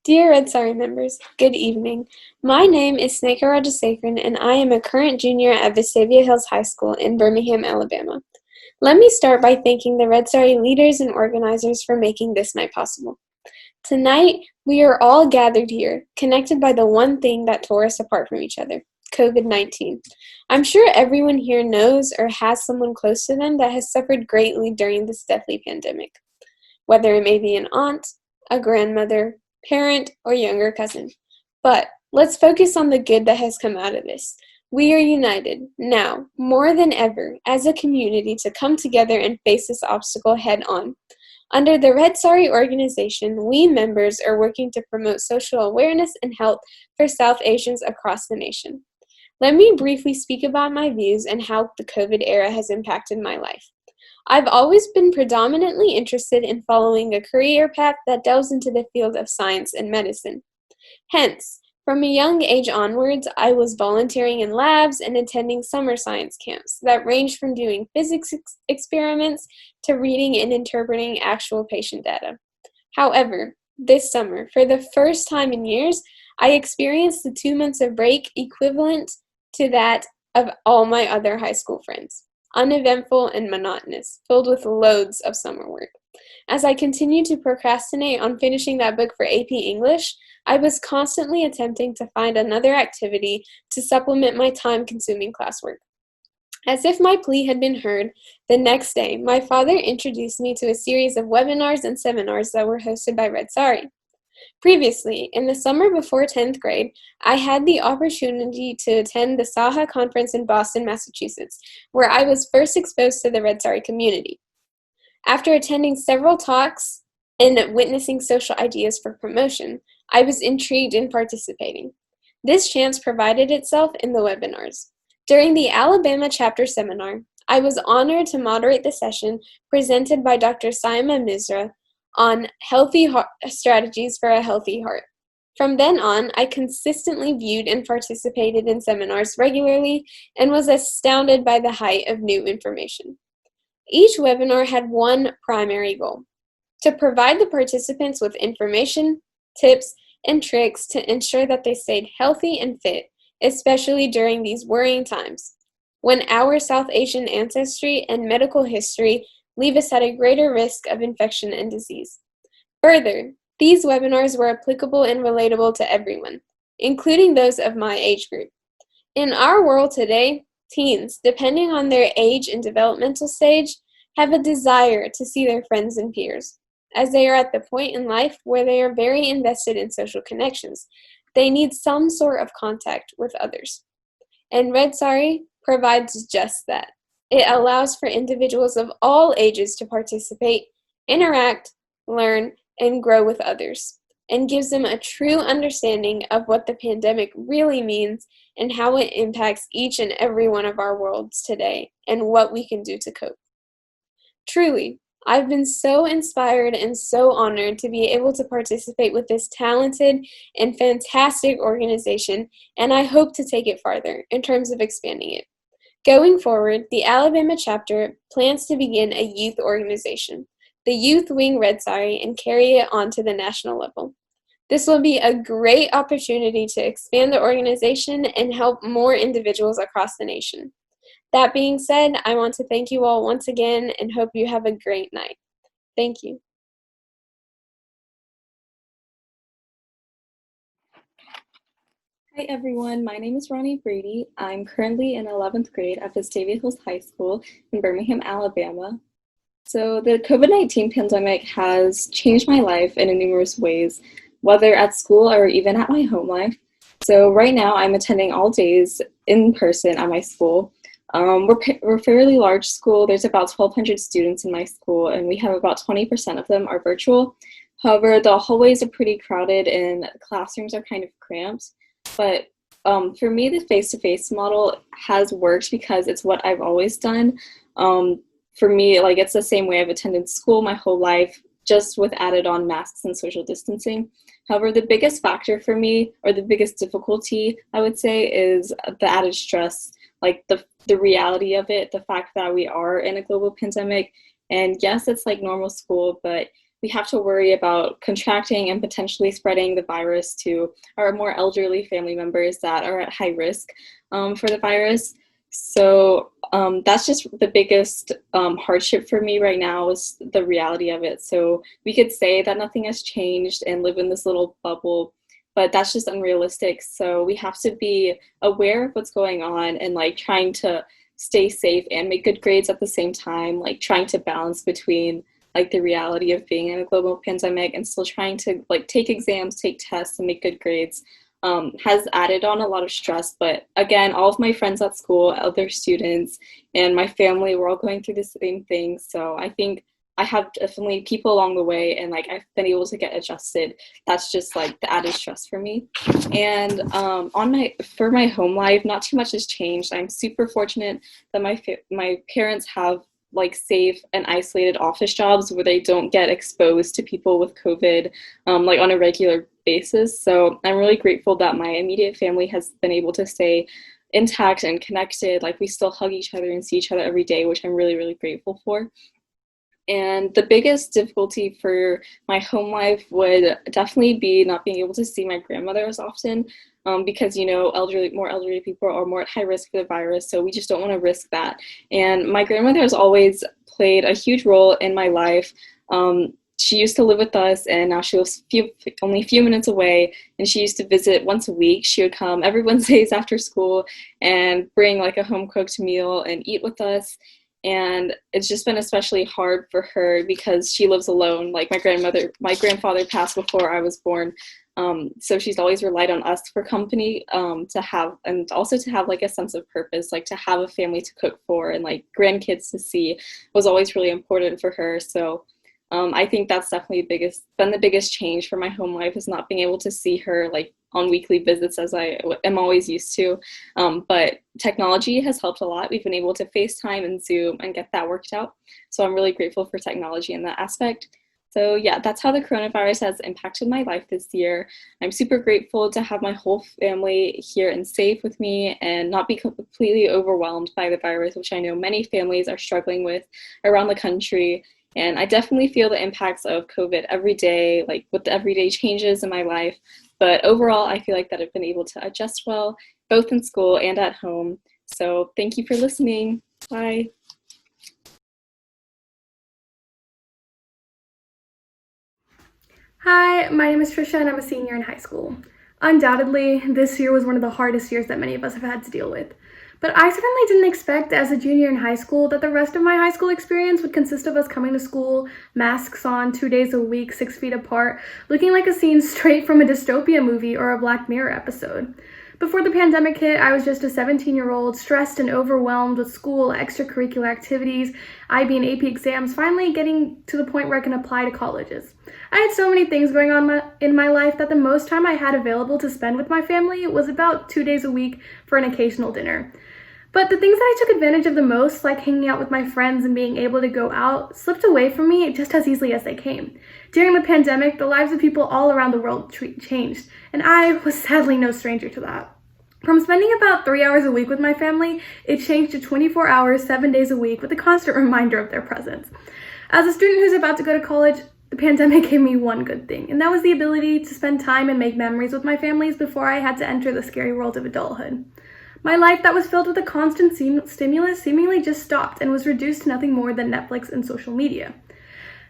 Dear Red Saree members, good evening. My name is Snekha Rajasekaran, and I am a current junior at Vestavia Hills High School in Birmingham, Alabama. Let me start by thanking the Red Saree leaders and organizers for making this night possible. Tonight, we are all gathered here, connected by the one thing that tore us apart from each other, COVID-19. I'm sure everyone here knows or has someone close to them that has suffered greatly during this deathly pandemic, whether it may be an aunt, a grandmother, parent, or younger cousin. But let's focus on the good that has come out of this. We are united, now, more than ever, as a community to come together and face this obstacle head on. Under the Red Saree organization, we members are working to promote social awareness and health for South Asians across the nation. Let me briefly speak about my views and how the COVID era has impacted my life. I've always been predominantly interested in following a career path that delves into the field of science and medicine. Hence, from a young age onwards, I was volunteering in labs and attending summer science camps that ranged from doing physics experiments to reading and interpreting actual patient data. However, this summer, for the first time in years, I experienced the 2 months of break equivalent to that of all my other high school friends. Uneventful and monotonous, filled with loads of summer work. As I continued to procrastinate on finishing that book for AP English, I was constantly attempting to find another activity to supplement my time-consuming classwork. As if my plea had been heard, the next day, my father introduced me to a series of webinars and seminars that were hosted by Red Saree. Previously, in the summer before 10th grade, I had the opportunity to attend the SAHA conference in Boston, Massachusetts, where I was first exposed to the Red Saree community. After attending several talks and witnessing social ideas for promotion, I was intrigued in participating. This chance provided itself in the webinars. During the Alabama chapter seminar, I was honored to moderate the session presented by Dr. Sivam on healthy strategies for a healthy heart. From then on, I consistently viewed and participated in seminars regularly and was astounded by the height of new information. Each webinar had one primary goal: to provide the participants with information, tips, and tricks to ensure that they stayed healthy and fit, especially during these worrying times, when our South Asian ancestry and medical history leave us at a greater risk of infection and disease. Further, these webinars were applicable and relatable to everyone, including those of my age group. In our world today, teens, depending on their age and developmental stage, have a desire to see their friends and peers, as they are at the point in life where they are very invested in social connections. They need some sort of contact with others. And Red Saree provides just that. It allows for individuals of all ages to participate, interact, learn, and grow with others, and gives them a true understanding of what the pandemic really means and how it impacts each and every one of our worlds today and what we can do to cope. Truly, I've been so inspired and so honored to be able to participate with this talented and fantastic organization, and I hope to take it farther in terms of expanding it. Going forward, the Alabama chapter plans to begin a youth organization, the Youth Wing Red Saree, and carry it on to the national level. This will be a great opportunity to expand the organization and help more individuals across the nation. That being said, I want to thank you all once again and hope you have a great night. Thank you. Hi everyone, my name is Ranee Brady. I'm currently in 11th grade at Vestavia Hills High School in Birmingham, Alabama. So the COVID-19 pandemic has changed my life in numerous ways, whether at school or even at my home life. So right now I'm attending all days in person at my school. We're a fairly large school. There's about 1,200 students in my school, and we have about 20% of them are virtual. However, the hallways are pretty crowded and classrooms are kind of cramped. But for me, the face-to-face model has worked because it's what I've always done. For me, like, it's the same way I've attended school my whole life, just with added on masks and social distancing. However, the biggest factor for me, or the biggest difficulty, I would say, is the added stress, like the reality of it, the fact that we are in a global pandemic. And yes, it's like normal school, but we have to worry about contracting and potentially spreading the virus to our more elderly family members that are at high risk for the virus. So that's just the biggest hardship for me right now is the reality of it. So we could say that nothing has changed and live in this little bubble, but that's just unrealistic. So we have to be aware of what's going on and like trying to stay safe and make good grades at the same time, like trying to balance between like the reality of being in a global pandemic and still trying to like take exams, take tests, and make good grades. Has added on a lot of stress. But again, all of my friends at school, other students, and my family, we're all going through the same thing. So I think I have definitely people along the way, and like I've been able to get adjusted. That's just like the added stress for me. And for my home life, not too much has changed. I'm super fortunate that my parents have like safe and isolated office jobs where they don't get exposed to people with COVID like on a regular basis. So I'm really grateful that my immediate family has been able to stay intact and connected. Like we still hug each other and see each other every day, which I'm really, really grateful for. And the biggest difficulty for my home life would definitely be not being able to see my grandmother as often because, you know, more elderly people are more at high risk for the virus. So we just don't want to risk that. And my grandmother has always played a huge role in my life. She used to live with us, and now she lives only a few minutes away, and she used to visit once a week. She would come every Wednesdays after school and bring like a home-cooked meal and eat with us. And it's just been especially hard for her because she lives alone. Like my grandfather passed before I was born. So she's always relied on us for company to have, and also to have like a sense of purpose, like to have a family to cook for and like grandkids to see was always really important for her. So I think that's definitely been the biggest change for my home life is not being able to see her like on weekly visits as I am always used to. But technology has helped a lot. We've been able to FaceTime and Zoom and get that worked out. So I'm really grateful for technology in that aspect. So yeah, that's how the coronavirus has impacted my life this year. I'm super grateful to have my whole family here and safe with me and not be completely overwhelmed by the virus, which I know many families are struggling with around the country. And I definitely feel the impacts of COVID every day, like with the everyday changes in my life. But overall, I feel like that I've been able to adjust well, both in school and at home. So thank you for listening. Bye. Hi, my name is Trisha and I'm a senior in high school. Undoubtedly, this year was one of the hardest years that many of us have had to deal with. But I certainly didn't expect as a junior in high school that the rest of my high school experience would consist of us coming to school, masks on, 2 days a week, 6 feet apart, looking like a scene straight from a dystopia movie or a Black Mirror episode. Before the pandemic hit, I was just a 17-year-old, stressed and overwhelmed with school, extracurricular activities, IB and AP exams, finally getting to the point where I can apply to colleges. I had so many things going on in my life that the most time I had available to spend with my family was about 2 days a week for an occasional dinner. But the things that I took advantage of the most, like hanging out with my friends and being able to go out, slipped away from me just as easily as they came. During the pandemic, the lives of people all around the world changed, and I was sadly no stranger to that. From spending about 3 hours a week with my family, it changed to 24 hours, 7 days a week with a constant reminder of their presence. As a student who's about to go to college, the pandemic gave me one good thing, and that was the ability to spend time and make memories with my families before I had to enter the scary world of adulthood. My life that was filled with a constant stimulus seemingly just stopped and was reduced to nothing more than Netflix and social media.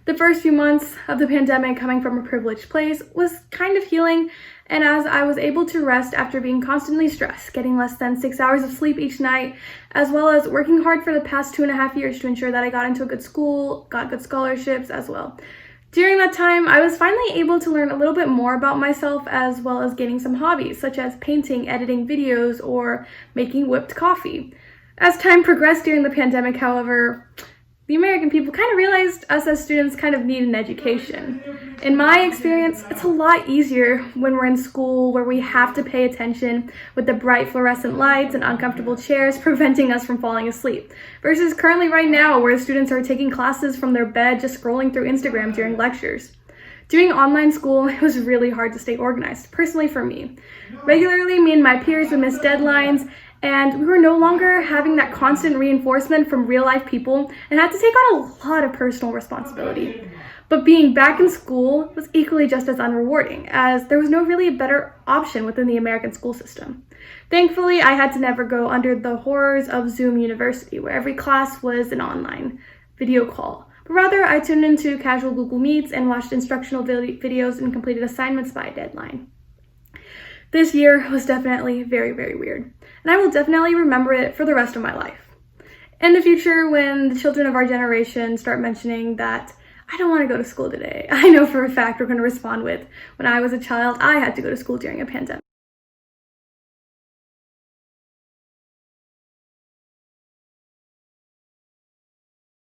The first few months of the pandemic, coming from a privileged place, was kind of healing, and as I was able to rest after being constantly stressed, getting less than 6 hours of sleep each night, as well as working hard for the past 2.5 years to ensure that I got into a good school, got good scholarships as well. During that time, I was finally able to learn a little bit more about myself as well as gaining some hobbies, such as painting, editing videos, or making whipped coffee. As time progressed during the pandemic, however, the American people kind of realized us as students kind of need an education. In my experience, it's a lot easier when we're in school where we have to pay attention with the bright fluorescent lights and uncomfortable chairs preventing us from falling asleep, versus currently right now where students are taking classes from their bed just scrolling through Instagram during lectures. Doing online school, it was really hard to stay organized, personally for me. Regularly, me and my peers would miss deadlines, and we were no longer having that constant reinforcement from real-life people and had to take on a lot of personal responsibility. But being back in school was equally just as unrewarding, as there was no really better option within the American school system. Thankfully, I had to never go under the horrors of Zoom University, where every class was an online video call. But rather, I tuned into casual Google Meets and watched instructional videos and completed assignments by deadline. This year was definitely very, very weird, and I will definitely remember it for the rest of my life. In the future, when the children of our generation start mentioning that I don't want to go to school today, I know for a fact we're going to respond with, when I was a child, I had to go to school during a pandemic.